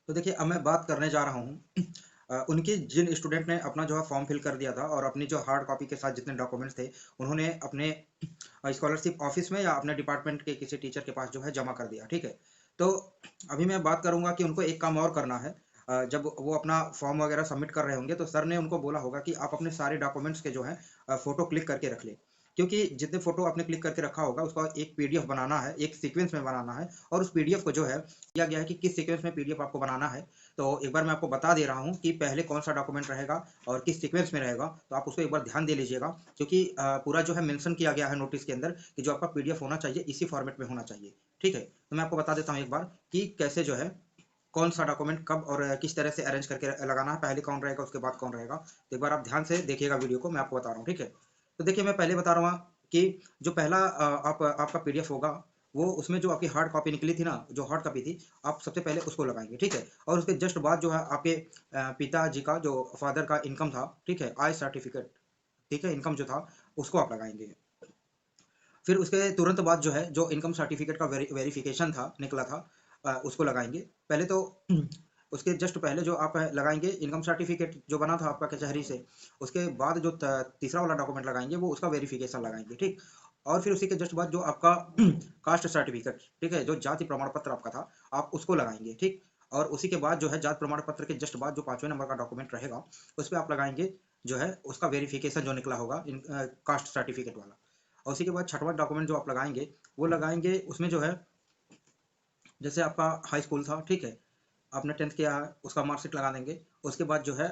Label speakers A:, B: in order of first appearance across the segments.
A: तो देखिए, अब मैं बात करने जा रहा हूँ उनकी जिन स्टूडेंट ने अपना जो है फॉर्म फिल कर दिया था और अपनी जो हार्ड कॉपी के साथ जितने डॉक्यूमेंट्स थे, उन्होंने अपने स्कॉलरशिप ऑफिस में या अपने डिपार्टमेंट के किसी टीचर के पास जो है जमा कर दिया, ठीक है। तो अभी मैं बात करूंगा कि उनको एक काम और करना है। जब वो अपना फॉर्म वगैरह सबमिट कर रहे होंगे तो सर ने उनको बोला होगा कि आप अपने सारे डॉक्यूमेंट्स के जो है फोटो क्लिक करके रख ले, क्योंकि जितने फोटो आपने क्लिक करके रखा होगा उसका एक पीडीएफ बनाना है, एक सीक्वेंस में बनाना है, और उस पीडीएफ को जो है दिया गया है कि किस सीक्वेंस में पीडीएफ आपको बनाना है। तो एक बार मैं आपको बता दे रहा हूँ कि पहले कौन सा डॉक्यूमेंट रहेगा और किस सीक्वेंस में रहेगा, तो आप उसको एक बार ध्यान दे लीजिएगा, क्योंकि पूरा जो है मेंशन किया गया है नोटिस के अंदर कि जो आपका पीडीएफ होना चाहिए इसी फॉर्मेट में होना चाहिए, ठीक है। तो मैं आपको बता देता हूँ एक बार कि कैसे जो है कौन सा डॉक्यूमेंट कब और किस तरह से अरेंज करके लगाना है, पहले कौन रहेगा उसके बाद कौन रहेगा। तो एक बार आप ध्यान से देखिएगा वीडियो को, मैं आपको बता रहा हूँ, ठीक है। तो देखिए, मैं पहले बता रहा हूँ कि जो पहला आपका पीडीएफ होगा, वो उसमें जो आपकी हार्ड कॉपी निकली थी ना, जो हार्ड कॉपी थी, आप सबसे पहले उसको लगाएंगे, ठीक है। और उसके जस्ट बाद जो है आपके पिताजी का जो फादर का इनकम था, ठीक है, आय सर्टिफिकेट, ठीक है, इनकम जो था उसको आप लगाएंगे। फिर उसके तुरंत बाद जो है जो इनकम सर्टिफिकेट का वेरिफिकेशन था निकला था, उसको लगाएंगे पहले तो। उसके जस्ट पहले जो आप लगाएंगे इनकम सर्टिफिकेट जो बना था आपका कचहरी से, उसके बाद जो तीसरा वाला डॉक्यूमेंट लगाएंगे वो उसका वेरिफिकेशन लगाएंगे, ठीक। और फिर उसी के जस्ट बाद जो आपका कास्ट सर्टिफिकेट, ठीक है, जो जाति प्रमाण पत्र आपका था, आप उसको लगाएंगे, ठीक। और उसी के बाद जो है जाति प्रमाण पत्र के जस्ट बाद जो 5वें नंबर का डॉक्यूमेंट रहेगा, उस पर आप लगाएंगे जो है उसका वेरिफिकेशन जो निकला होगा कास्ट सर्टिफिकेट वाला। और उसी के बाद छठवां डॉक्यूमेंट जो आप लगाएंगे, वो लगाएंगे उसमें जो है, जैसे आपका हाई स्कूल था, ठीक है, आपने 10th किया है उसका मार्कशीट लगा देंगे। उसके बाद जो है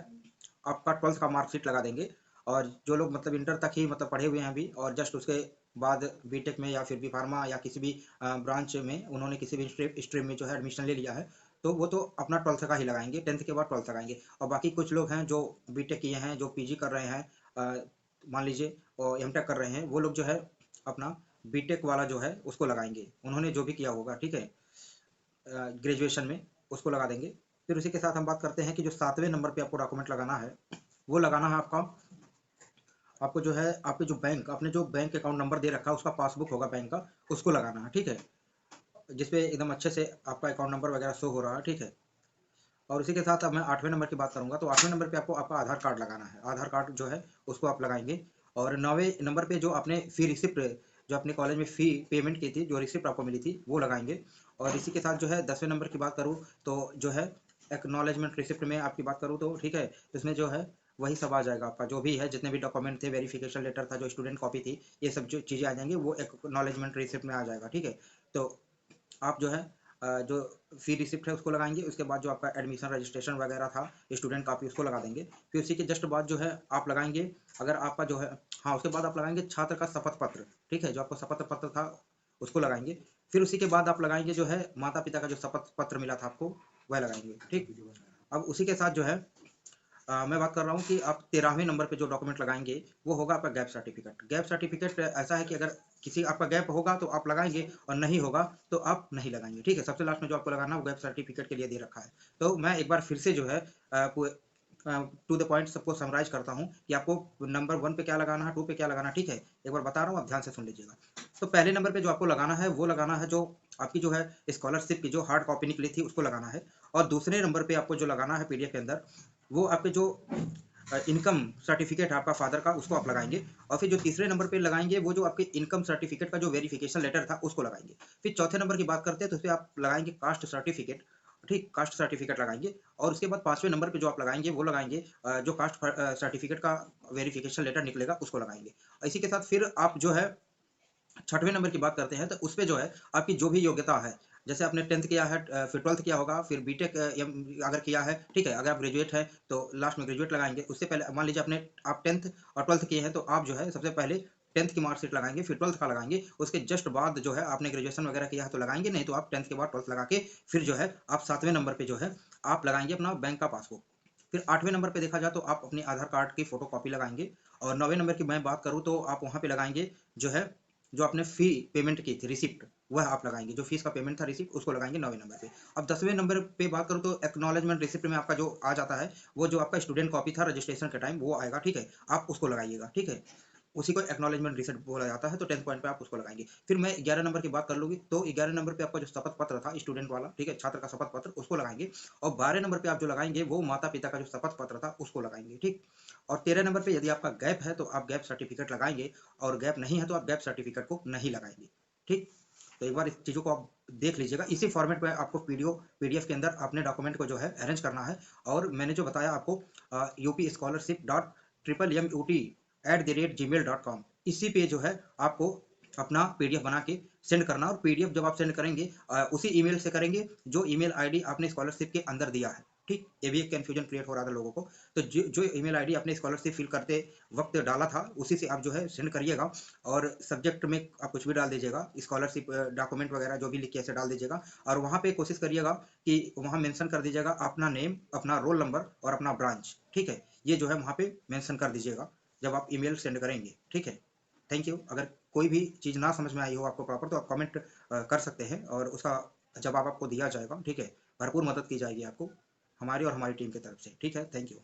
A: आपका 12th का मार्कशीट लगा देंगे। और जो लोग मतलब इंटर तक ही मतलब पढ़े हुए हैं अभी, और जस्ट उसके बाद बीटेक में या फिर बी फार्मा या किसी भी ब्रांच में उन्होंने किसी भी स्ट्रीम में जो है एडमिशन ले लिया है, तो वो तो अपना 12th का ही लगाएंगे, 10th के बाद 12th लगाएंगे। और बाकी कुछ लोग हैं जो बीटेक किए हैं, जो पीजी कर रहे हैं, मान लीजिए, और एमटेक कर रहे हैं, वो लोग जो है अपना बीटेक वाला जो है उसको लगाएंगे, उन्होंने जो भी किया होगा, ठीक है, ग्रेजुएशन में, उसको लगा देंगे। फिर उसी के साथ हम बात करते हैं कि जो 7वें नंबर पे आपको डॉक्यूमेंट लगाना है, वो लगाना है आपका, आपको जो है आपके जो बैंक, आपने जो बैंक अकाउंट नंबर दे रखा है उसका पासबुक होगा बैंक का, उसको लगाना है, ठीक है, जिसपे एकदम अच्छे से आपका अकाउंट नंबर वगैरह शो हो रहा है, ठीक है। और उसी के साथ अब मैं 8वें नंबर की बात करूंगा, तो 8वें नंबर पे आपको आपका आधार कार्ड लगाना है, आधार कार्ड जो है उसको आप लगाएंगे। और 9वें नंबर पे जो आपने फी रिसिप्ट, जो अपने कॉलेज में फ़ी पेमेंट की थी, जो रिसिप्ट आपको मिली थी, वो लगाएंगे। और इसी के साथ जो है 10वें नंबर की बात करूँ तो जो है एक्नॉलेजमेंट रिसिप्ट में आपकी बात करूँ तो, ठीक है, तो इसमें जो है वही सब आ जाएगा आपका, जो भी है जितने भी डॉक्यूमेंट थे, वेरिफिकेशन लेटर था, जो स्टूडेंट कॉपी थी, ये सब जो चीज़ें आ जाएंगी वो एक्नॉलेजमेंट रिसिप्ट में आ जाएगा, ठीक है। तो आप जो है जो फी रिसिप्ट है उसको लगाएंगे। उसके बाद जो आपका एडमिशन रजिस्ट्रेशन वगैरह था, स्टूडेंट कॉपी, उसको लगा देंगे। फिर उसी के जस्ट बाद जो है आप लगाएंगे, अगर आपका जो है, हाँ, उसके बाद आप लगाएंगे छात्र का शपथ पत्र, ठीक है, जो आपको शपथ पत्र था उसको लगाएंगे। फिर उसी के बाद आप लगाएंगे जो है माता पिता का जो शपथ पत्र मिला था आपको, वह लगाएंगे, ठीक। अब उसी के साथ जो है मैं बात कर रहा हूँ कि आप 13वें नंबर पे जो डॉक्यूमेंट लगाएंगे वो होगा आपका गैप सर्टिफिकेट। गैप सर्टिफिकेट ऐसा है कि अगर किसी आपका गैप होगा तो आप लगाएंगे, और नहीं होगा तो आप नहीं लगाएंगे, ठीक है। सबसे लास्ट में जो आपको लगाना है वो गैप सर्टिफिकेट के लिए दे रखा है। तो मैं एक बार फिर से जो है टू द पॉइंट सबको समराइज करता हूँ कि आपको नंबर 1 पे क्या लगाना है, 2 पे क्या लगाना है, ठीक है। एक बार बता रहा हूँ, आप ध्यान से सुन लीजिएगा। तो पहले नंबर पे जो आपको लगाना है वो लगाना है जो आपकी जो है स्कॉलरशिप की जो हार्ड कॉपी निकली थी उसको लगाना है। और दूसरे नंबर पे आपको जो लगाना है पीडीएफ के अंदर, वो आपके जो इनकम सर्टिफिकेट है आपका फादर का, उसको आप लगाएंगे। और फिर जो तीसरे नंबर पे लगाएंगे वो जो आपके इनकम सर्टिफिकेट का जो वेरिफिकेशन लेटर था उसको लगाएंगे। फिर चौथे नंबर की बात करते हैं तो उस पर आप लगाएंगे कास्ट सर्टिफिकेट, ठीक, कास्ट सर्टिफिकेट लगाएंगे। और उसके बाद 5वें नंबर पे जो आप लगाएंगे वो लगाएंगे जो कास्ट सर्टिफिकेट का वेरिफिकेशन लेटर निकलेगा उसको लगाएंगे। इसी के साथ फिर आप जो है 6वें नंबर की बात करते हैं तो उसपे जो है आपकी जो भी योग्यता है, जैसे आपने 10th किया है, फिर 12th किया होगा, फिर बीटेक अगर किया है, ठीक है, अगर आप ग्रेजुएट हैं तो लास्ट में ग्रेजुएट लगाएंगे। उससे पहले मान लीजिए आपने आप 10th और 12th किए हैं, तो आप जो है सबसे पहले 10th की मार्कशीट लगाएंगे, फिर 12th का लगाएंगे। उसके जस्ट बाद जो है आपने ग्रेजुएशन वगैरह किया है तो लगाएंगे, नहीं तो आप 10th के बाद 12th लगा के फिर जो है आप 7वें नंबर पे जो है आप लगाएंगे अपना बैंक का पासबुक। फिर 8वें नंबर पे देखा जाए तो आप अपनी आधार कार्ड की फोटो कॉपी लगाएंगे। और 9वें नंबर की मैं बात करूँ तो आप वहाँ पे लगाएंगे जो है जो आपने फी पेमेंट की थी रिसिप्ट, वह आप लगाएंगे, जो फीस का पेमेंट था रिसिप्ट उसको लगाएंगे 9वें नंबर पे। अब 10वें नंबर पे बात करूँ तो एक्नॉलेजमेंट रिसिप्ट में आपका जो आ जाता है, वो जो आपका स्टूडेंट कॉपी था रजिस्ट्रेशन के टाइम वो आएगा, ठीक है, आप उसको लगाइएगा, ठीक है। उसी को एक्नॉलेजमेंट रिसिप्ट बोला जाता है, तो 10th पॉइंट पे आप उसको लगाएंगे। फिर मैं 11 नंबर की बात कर लूँगी, तो 11 नंबर पे आपका जो शपथ पत्र था स्टूडेंट वाला, ठीक है, छात्र का शपथ पत्र, उसको लगाएंगे। और 12 नंबर पे आप जो लगाएंगे वो माता पिता का जो शपथ पत्र था उसको लगाएंगे, ठीक। और 13 नंबर पे यदि आपका गैप है तो आप गैप सर्टिफिकेट लगाएंगे, और गैप नहीं है तो आप गैप सर्टिफिकेट को नहीं लगाएंगे, ठीक। तो एक बार इस चीज़ों को आप देख लीजिएगा, इसी फॉर्मेट में आपको पीडीएफ के अंदर अपने डॉक्यूमेंट को जो है अरेंज करना है। और मैंने जो बताया आपको upscholarship.mut@gmail.com, इसी पे जो है आपको अपना पीडीएफ बना के सेंड करना। और पीडीएफ जब आप सेंड करेंगे उसी ईमेल से करेंगे जो ईमेल आईडी आपने स्कॉलरशिप के अंदर दिया है, ठीक। ये भी एक कन्फ्यूजन क्रिएट हो रहा था लोगों को। तो जो ईमेल आईडी आपने स्कॉलरशिप फिल करते वक्त डाला था उसी से आप जो है सेंड करिएगा। और सब्जेक्ट में आप कुछ भी डाल दीजिएगा, स्कॉलरशिप डॉक्यूमेंट वगैरह जो भी लिख के ऐसे डाल दीजिएगा। और वहाँ पे कोशिश करिएगा कि वहाँ मेंशन कर दीजिएगा अपना नेम, अपना रोल नंबर और अपना ब्रांच, ठीक है। ये जो है वहाँ पे मेंशन कर दीजिएगा जब आप ईमेल सेंड करेंगे, ठीक है। Thank you. अगर कोई भी चीज़ ना समझ में आई हो आपको प्रॉपर, तो आप कमेंट कर सकते हैं और उसका जवाब आपको दिया जाएगा, ठीक है। भरपूर मदद की जाएगी आपको, हमारी और हमारी टीम की तरफ से, ठीक है। Thank you.